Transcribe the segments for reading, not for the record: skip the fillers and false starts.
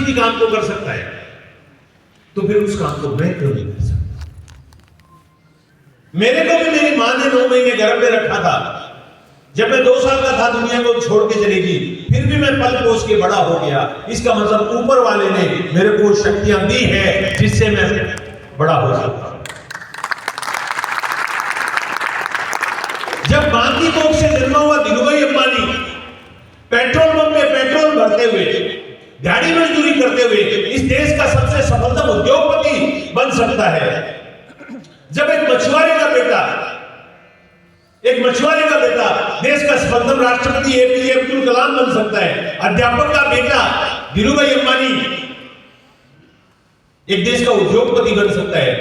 किसी भी काम को कर सकता है, तो फिर उस काम को मैं क्यों नहीं कर सकता? मेरे को भी मेरी मां ने 9 महीने गर्भ में रखा था। जब मैं 2 साल का था दुनिया को छोड़ के चली गई, फिर भी मैं पल पोस के बड़ा हो गया। इसका मतलब ऊपर वाले ने मेरे को शक्तियां दी है जिससे मैं बड़ा हो सकता हूं। जब मां की कोख से जन्मा हुआ धीरूभाई अंबानी पेट्रोल पंप में पेट्रोल भरते हुए, गाड़ी मजदूरी करते हुए इस देश का सबसे सफलतम उद्योगपति बन सकता है, जब एक मछुआरे का बेटा देश का सफलतम राष्ट्रपति एपीजे अब्दुल कलाम बन सकता है, अध्यापक का बेटा धीरूभाई अंबानी एक देश का उद्योगपति बन सकता है,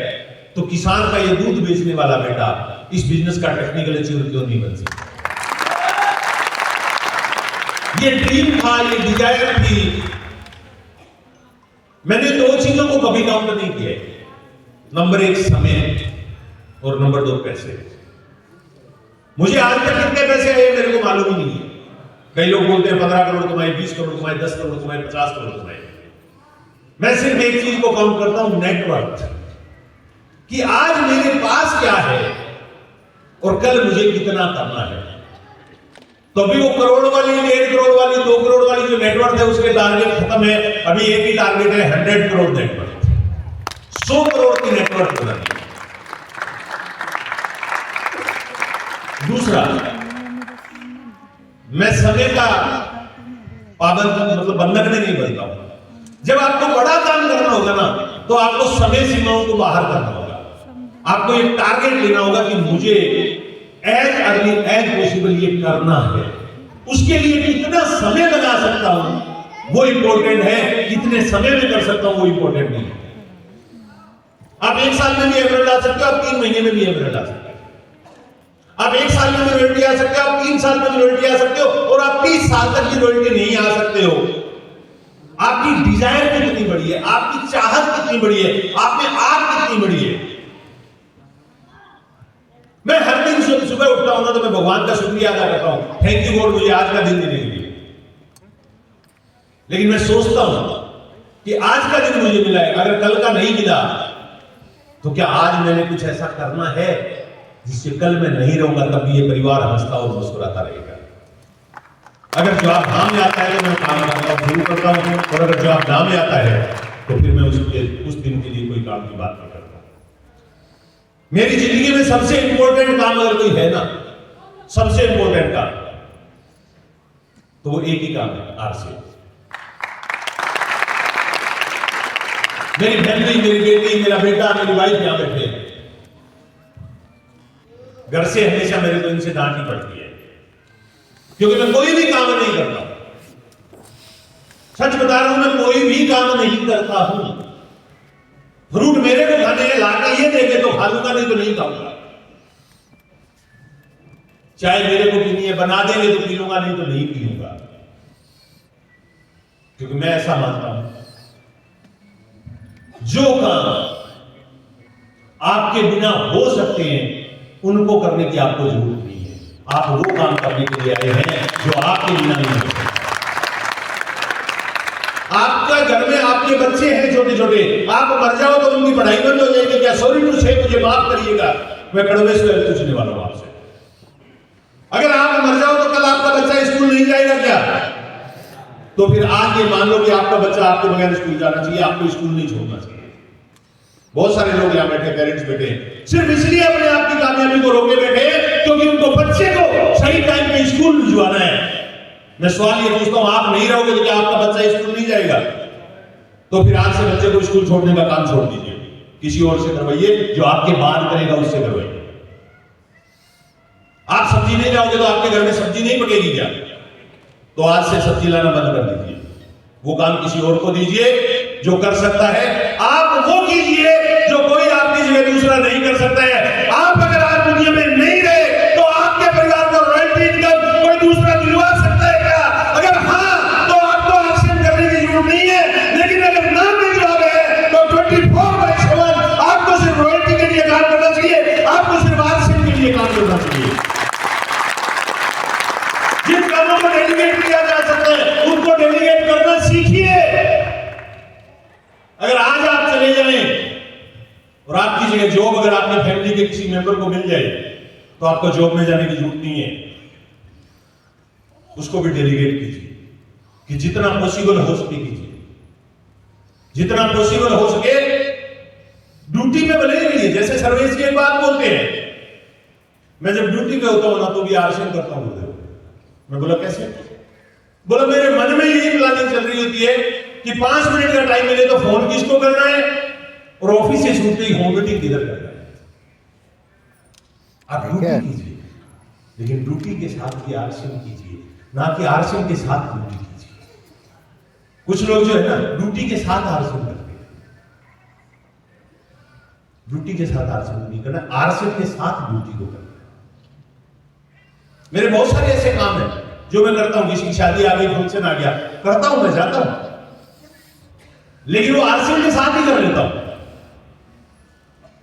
तो किसान का ये दूध बेचने वाला बेटा इस बिजनेस का टेक्निकल अचीवर क्यों नहीं बन सकता? ये ड्रीम था, ये डिजायर थी। मैंने 2 चीजों को कभी काउंट नहीं किया, नंबर 1 समय और नंबर 2 पैसे। मुझे आज तक कितने पैसे आए मेरे को मालूम ही नहीं है। कई लोग बोलते हैं 15 करोड़ कमाए, 20 करोड़ कमाए, 10 करोड़ कमाए, 50 करोड़ कमाए। मैं सिर्फ एक चीज को काउंट करता हूं, नेटवर्थ, कि आज मेरे पास क्या है और कल मुझे कितना करना है। तो अभी वो करोड़ वाली, 1.5 करोड़ वाली, 2 करोड़ वाली जो नेटवर्थ है उसके टारगेट खत्म है। अभी एक ही टारगेट है, 100 करोड़ नेटवर्थ, 100 करोड़ की नेटवर्थ बनानी है। दूसरा, मैं समय का पाबंद मतलब बंधक में नहीं बनता हूं। जब आपको बड़ा काम करना होगा ना, तो आपको समय सीमाओं को बाहर करना होगा। आपको एक टारगेट लेना होगा कि मुझे एज अर्ली एज पॉसिबल ये करना है। उसके लिए कितना समय लगा सकता हूं वो इंपॉर्टेंट है, कितने समय में कर सकता हूं वो इंपॉर्टेंट नहीं है। आप 1 साल में भी एवरेज ला सकते हो, आप 3 महीने में भी एवरेज ला सकते हो, आप 1 साल में भी रॉयल्टी आ सकते हो, आप 3 साल में भी रॉयल्टी आ सकते हो, और आप 30 साल तक भी रॉयल्टी नहीं आ सकते हो। आपकी डिजायर कितनी बड़ी है, आपकी चाहत कितनी बड़ी है, आप में आग कितनी बड़ी है। मैं हर दिन सुबह उठता हूं ना, तो मैं भगवान का शुक्रिया अदा करता हूं, थैंक यू गॉड मुझे आज का दिन देने के लिए। लेकिन मैं सोचता हूं कि आज का दिन मुझे मिला है, अगर कल का नहीं मिला तो क्या आज मैंने कुछ ऐसा करना है जिससे कल मैं नहीं रहूंगा, तब भी ये परिवार हंसता और मुस्कुराता रहेगा। अगर जवाब हाँ में आता है तो मैं काम करता हूं, शुरू करता हूं, और अगर जवाब ना में आता है तो फिर मैं उस दिन के लिए कोई काम की बात नहीं करता। मेरी जिंदगी में सबसे इंपॉर्टेंट काम अगर कोई है ना, सबसे इंपॉर्टेंट काम, तो वो एक ही काम है, आरसी। मेरी फैमिली, मेरी बेटी, मेरा बेटा, मेरी वाइफ यहां बैठे हैं। घर से हमेशा मेरे को इनसे डांट ही पड़ती है, क्योंकि मैं कोई भी काम नहीं करता। सच बता रहा हूं, मैं कोई भी काम नहीं करता हूं। फ्रूट मेरे को खाने के लाके ये देंगे तो खा लूंगा, नहीं तो नहीं खाऊंगा। चाय मेरे को पीनी है, बना देंगे तो पी लूंगा, नहीं तो नहीं पीऊंगा। क्योंकि मैं ऐसा मानता हूं, जो काम आपके बिना हो सकते हैं उनको करने की आपको जरूरत नहीं है। आप वो काम करने के लिए आए हैं जो आपके बिना नहीं हो सकते। आपका घर में आपके बच्चे हैं छोटे छोटे, आप मर जाओ तो उनकी पढ़ाई बंद हो जाएगी क्या? सॉरी टू से, मुझे माफ करिएगा, मैं कड़वे से पूछने वाला हूं आपसे। अगर आप मर जाओ तो कल आपका बच्चा स्कूल नहीं जाएगा क्या? तो फिर आज ये मान लो कि आपका बच्चा आपके बगैर स्कूल जाना चाहिए, आपको स्कूल नहीं छोड़ना चाहिए। बहुत सारे लोग यहां बैठे, पेरेंट्स बैठे, सिर्फ इसलिए अपने आप की कामयाबी को रोके बैठे क्योंकि उनको बच्चे को सही टाइम पे स्कूल भिजवाना है। मैं सवाल ये पूछता हूं, आप नहीं रहोगे तो क्या आपका बच्चा स्कूल नहीं जाएगा? तो फिर आज से बच्चे को स्कूल छोड़ने का काम छोड़ दीजिए, किसी और से करवाइए, जो आपके बाद करेगा उससे करवाइए। आप सब्जी नहीं लाओगे तो आपके घर में सब्जी नहीं पकेगी क्या? तो आज से सब्जी लाना बंद कर दीजिए, वो काम किसी और को दीजिए जो कर सकता है। आप वो कीजिए जो कोई आपकी जगह दूसरा नहीं कर सकता है। आप अगर आज दुनिया में नहीं रहे तो आपके परिवार को रॉयल्टी इनकम कोई दूसरा दिलवा सकता है क्या? अगर हाँ तो आपको एक्शन करने की जरूरत नहीं है। लेकिन अगर ना में जवाब है तो 24/7 आपको सिर्फ रॉयल्टी के लिए काम करना चाहिए, आपको सिर्फ एक्शन के लिए काम करना चाहिए। जिन कामों को डेलीगेट किया जा सकता है उनको डेलीगेट करना सीखिए। में जॉब अगर आपकी फैमिली के किसी मेंबर को मिल जाए तो आपको जॉब में जाने की जरूरत नहीं है, उसको भी डेलीगेट कीजिए कि जितना पॉसिबल हो सके कीजिए, जितना पॉसिबल हो सके ड्यूटी में भले ही रहिए। जैसे सर्वेश जी एक बात बोलते हैं, मैं जब ड्यूटी पे होता हूं ना तो भी आरसीएम करता हूं। मैं बोला कैसे? बोला मेरे मन में यही प्लानिंग चल रही होती है कि 5 मिनट का टाइम मिले तो फोन किसको करना है और ऑफिस से छूटते ही होम मीटिंग किधर करना है। आप ड्यूटी कीजिए, लेकिन ड्यूटी के साथ भी आरसीएम कीजिए, ना कि आरसीएम के साथ ड्यूटी कीजिए। कुछ लोग जो है ना ड्यूटी के साथ आरसीएम करते हैं, ड्यूटी के साथ आरसीएम नहीं करना, आरसीएम के साथ ड्यूटी को करना। मेरे बहुत सारे ऐसे काम हैं जो मैं करता हूं, किसी की शादी आ गई, फंक्शन आ गया, करता हूं, मैं जाता हूं, लेकिन वो आरसीएम के साथ ही कर लेता हूं।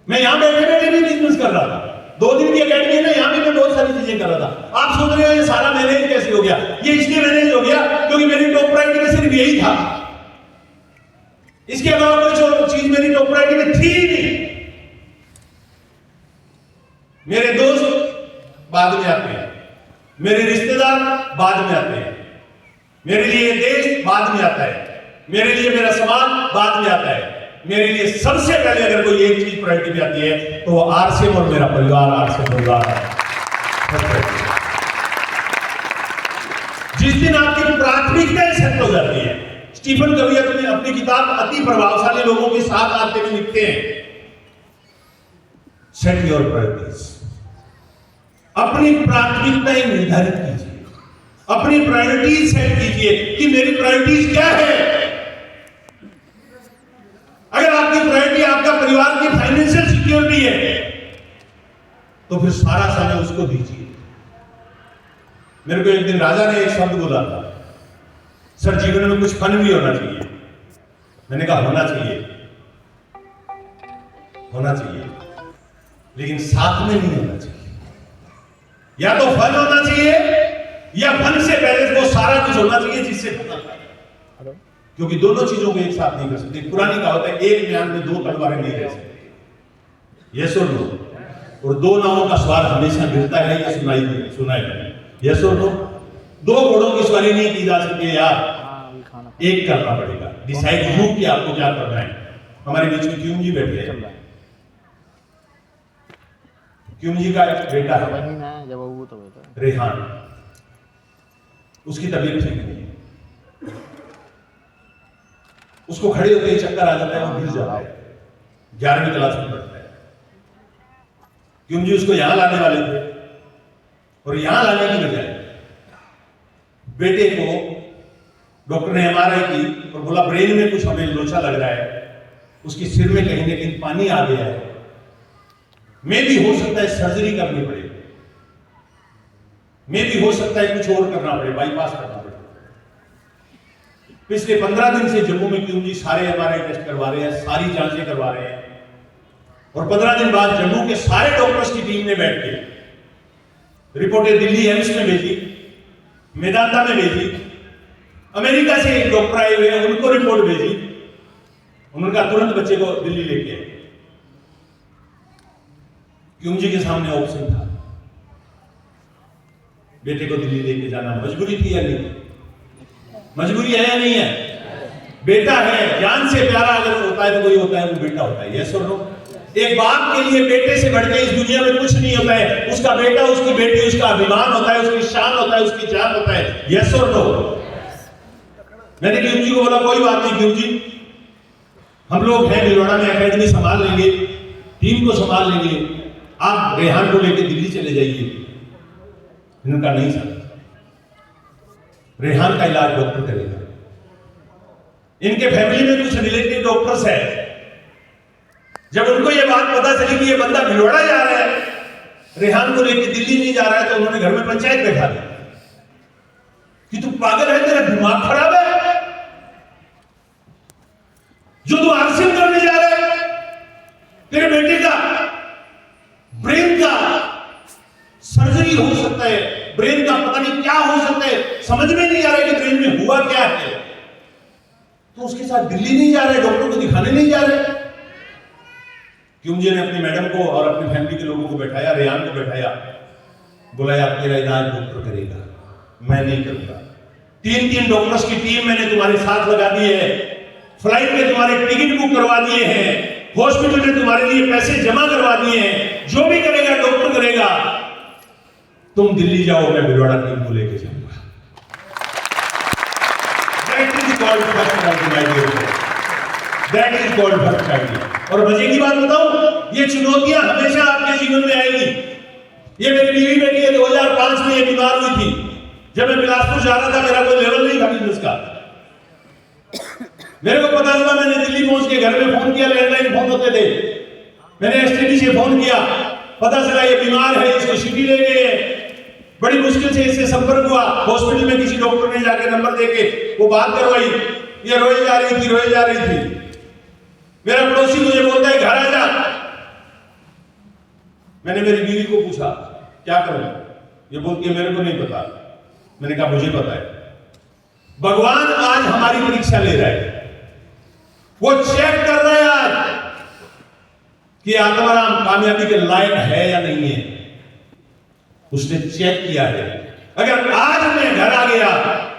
मैं यहां बैठे बैठे भी बिजनेस कर रहा था, 2 दिन की अकेडमी है ना, यहां भी मैं बहुत सारी चीजें कर रहा था। आप सोच रहे हो ये सारा मैनेज कैसे हो गया? ये इसलिए मैनेज हो गया क्योंकि मेरी टॉप प्रायोरिटी में सिर्फ यही था, इसके अलावा कोई और चीज मेरी टॉप प्रायोरिटी में थी ही नहीं। मेरे दोस्त बाद में आते हैं, मेरे रिश्तेदार बाद में आते हैं, मेरे लिए देश बाद में आता है, मेरे लिए मेरा समाज बाद में आता है। मेरे लिए सबसे पहले अगर कोई एक चीज प्रायोरिटी में आती है तो वो आरसीएम और मेरा परिवार, आरसीएम परिवार है। जिस दिन आपकी प्राथमिकताएं सेट हो जाती है, स्टीफन कवी अपनी किताब अति प्रभावशाली लोगों के साथ आते हुए लिखते हैं, सेट योर प्रायोरिटीज। अपनी प्राथमिकताएं निर्धारित कीजिए, अपनी प्रायोरिटीज सेट कीजिए कि मेरी प्रायोरिटीज क्या है। अगर आपकी प्रायोरिटी आपका परिवार की फाइनेंशियल सिक्योरिटी है तो फिर सारा समय उसको दीजिए। मेरे को एक दिन राजा ने एक शब्द बोला था, सर जीवन में कुछ फन भी होना चाहिए। मैंने कहा होना चाहिए, होना चाहिए, लेकिन साथ में नहीं होना चाहिए। या तो फन होना चाहिए या फन से पहले वो सारा कुछ होना चाहिए जिससे पता है, क्योंकि दोनों चीजों को एक साथ नहीं कर सकते। पुरानी कहावत है, एक म्यान में 2 तलवारें नहीं रह सकती। यस और नो? और 2 नावों का स्वाद हमेशा मिलता है, ये सुनाई है। यस और नो? 2 घोड़ों की सवारी नहीं की जा सकती यार, एक करना पड़ेगा। डिसाइड यू कि आपको क्या करना है। हमारे बीच में क्यूम जी बैठे हैं, क्यूम जी का बेटा है रेहान, उसकी तबीयत ठीक नहीं है, उसको खड़े होते ही चक्कर आ जाता है, वो गिर जाता है, 11वीं क्लास में पढ़ता है। क्यों जी उसको यहां लाने वाले थे और यहां लाने की बजाय बेटे को डॉक्टर ने एमआरआई की और बोला ब्रेन में कुछ हमें लोचा लग रहा है, उसकी सिर में कहीं ना कहीं पानी आ गया है, मे भी हो सकता है सर्जरी करनी पड़े, मे भी हो सकता है कुछ और करना पड़े, बाईपास करना पड़े। पिछले 15 दिन से जम्मू में क्यों जी सारे एमआरआई टेस्ट करवा रहे हैं, सारी जांचें करवा रहे हैं, और 15 दिन बाद जम्मू के सारे डॉक्टर्स की टीम ने बैठ के रिपोर्टें दिल्ली एम्स में भेजी, मेदांता में भेजी, अमेरिका से एक डॉक्टर आए हुए हैं उनको रिपोर्ट भेजी, उनका तुरंत बच्चे को दिल्ली लेके आए। क्यों जी के सामने ऑप्शन था, बेटे को दिल्ली लेके जाना मजबूरी थी या नहीं? मजबूरी है या नहीं है? बेटा है, जान से प्यारा अगर होता है तो कोई होता है वो बेटा होता है। यस और नो? एक बाप के लिए बेटे से बढ़ के इस दुनिया में कुछ नहीं होता है। उसका बेटा, उसकी बेटी उसका अभिमान होता है, उसकी शान होता है, उसकी जान होता है। यस और नो? मैंने क्यों जी को बोला कोई बात नहीं क्यों जी, हम लोग हैं भिलवाड़ा में, एकेडमी संभाल लेंगे, टीम को संभाल लेंगे, आप रेहान को लेकर दिल्ली चले जाइए। इनका नहीं सर, रेहान का इलाज डॉक्टर करेगा। इनके फैमिली में कुछ रिलेटिव डॉक्टर्स है, जब उनको ये बात पता चली कि ये बंदा भिलवाड़ा जा रहा है, रेहान को लेकर दिल्ली नहीं जा रहा है, तो उन्होंने घर में पंचायत बैठा दी कि तू पागल है, तेरा दिमाग खराब है, जो तू आरसीएम करने जा रहा है, तेरे बेटे का ब्रेन का सर्जरी हो सकता है, ब्रेन का पता नहीं क्या हो सकता है, समझ में नहीं आ रहा है कि ब्रेन में हुआ क्या है, तो उसके साथ दिल्ली नहीं जा रहे, डॉक्टर को दिखाने नहीं जा रहे। कि मुझे ने अपनी मैडम को और अपनी फैमिली के लोगों को बैठाया, रेहान को बैठाया, बोला आप मेरा इलाज डॉक्टर करेगा, मैं नहीं करूंगा। 3 डॉक्टर्स की टीम मैंने तुम्हारे साथ लगा दी है, फ्लाइट में तुम्हारे टिकट बुक करवा दिए हैं, हॉस्पिटल में तुम्हारे लिए पैसे जमा करवा दिए हैं, जो भी करेगा डॉक्टर करेगा। तुम दिल्ली जाओ, मैं भिलवाड़ा टीम को लेके जाऊंगा। That is called personality, my dear friend. That is called personality. और मजे की बात बताऊं, ये चुनौतियां हमेशा आपके जीवन में आएगी। ये मेरी बीवी बेटी है, 2005 में ये बीमार हुई थी। जब मैं बिलासपुर जा रहा था, मेरा कोई लेवल नहीं था बिजनेस का। मेरे को पता चला, मैंने दिल्ली पहुंच के घर में फोन किया, लैंडलाइन फोन होते थे, मैंने एसटीडी से फोन किया, पता चला ये बीमार है, इसको सिटी ले गए। बड़ी मुश्किल से इससे संपर्क हुआ, हॉस्पिटल में किसी डॉक्टर ने जाके नंबर देके वो बात करवाई। ये रोई जा रही थी। मेरा पड़ोसी मुझे बोलता है घर आ जा। मैंने मेरी बीवी को पूछा क्या करूं, ये बोलती है मेरे को नहीं पता। मैंने कहा मुझे पता है। भगवान आज हमारी परीक्षा ले रहा है, वो चेक कर रहा है आज कि आत्माराम कामयाबी के लायक है या नहीं है। उसने चेक किया है। अगर आज मैं घर आ गया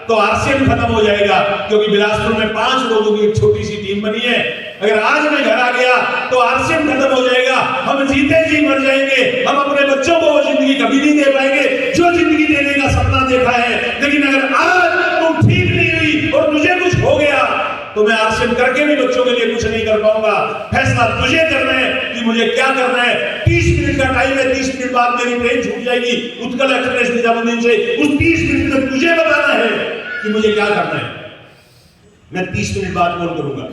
तो आरसीएम खत्म हो जाएगा, क्योंकि बिलासपुर में 5 लोगों की एक छोटी सी टीम बनी है। अगर आज मैं घर आ गया तो आरसीएम खत्म हो जाएगा, हम जीते जी मर जाएंगे। हम अपने बच्चों को वो जिंदगी कभी नहीं दे पाएंगे जो जिंदगी देने का सपना देखा है। लेकिन अगर आज तुम ठीक नहीं हुई और मुझे कुछ हो गया तो मैं आरसीएम करके भी बच्चों के लिए कुछ नहीं कर पाऊंगा। फैसला तुझे करना है कि मुझे क्या करना है। 30 मिनट का टाइम है, 30 मिनट बाद मेरी ट्रेन छूट जाएगी उत्कल एक्सप्रेस निजामुद्दीन से। उस 30 मिनट में तुझे बताना है कि मुझे क्या करना है। मैं 30 मिनट बाद कॉल करूंगा।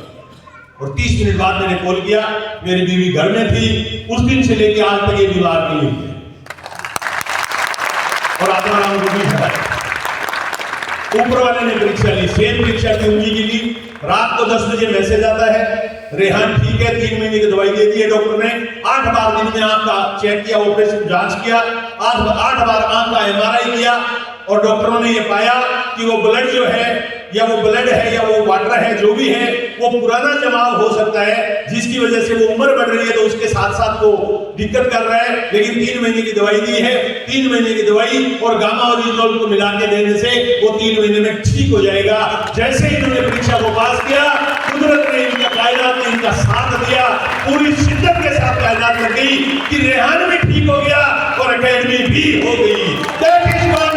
और 30 मिनट बाद मैंने कॉल किया, मेरी बीवी घर में थी। उस दिन से लेके आज तक ये बीमार नहीं हुई और आत्माराम को भी हटाया। ऊपर वाले ने परीक्षा ली, सेम परीक्षा की उम्मीद की ली। रात को 10 बजे मैसेज आता है, रेहान ठीक है, 3 महीने की दवाई दे दी है डॉक्टर ने। 8 बार दिन में आंख का चेक किया, ऑपरेशन जांच किया, 8 बार आंख का एमआरआई किया और डॉक्टरों ने ये पाया कि वो ब्लड जो है, या वो ब्लड है या वो वाटर है, जो भी है वो पुराना जमाव हो सकता है, जिसकी वजह से वो उम्र बढ़ रही है तो उसके साथ साथ वो दिक्कत कर रहा है। लेकिन 3 महीने की दवाई दी है, 3 महीने की दवाई और गामा ओरिजिनल को मिला के देने से वो 3 महीने में ठीक हो जाएगा। जैसे ही इन्होंने परीक्षा को पास किया, कुदरत ने, इनका कायनात ने इनका साथ दिया। पूरी शिद्दत के साथ कायनात लग गई कि रेहान भी ठीक हो गया और अकेडमी भी हो गई। That is one